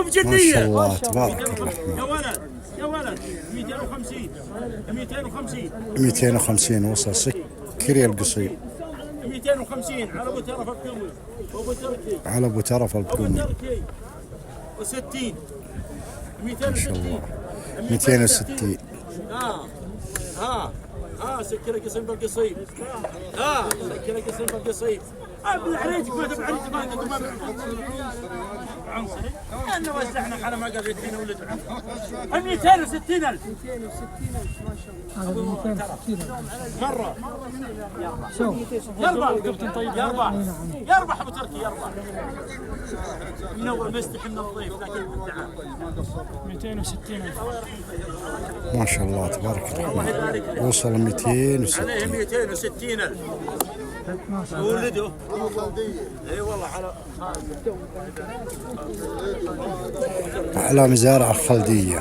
ابو بجنيه. ما شاء الله تبارك الرحمن. يا ولد يا ولد 250 250 250 وصل سكري القصير 250 على ابو ترف القوي ابو تركي على ابو ترف ابو البكومي. تركي و60 ما شاء الله 260 260. ها سكر قسم بالقصيم. سكر قسم بالقصيم. بالله عليك ما تبعد ما عنصري انا وزعنا على ما قبل فينا ولد 260,000 مرة يربح ابو تركي يربح من اول ما يستحي من الضيف لكن تعال 260,000 ما شاء الله تبارك الرحمن. وصل 260 عليه 260,000 ولده اي والله على مزارع الخلدية.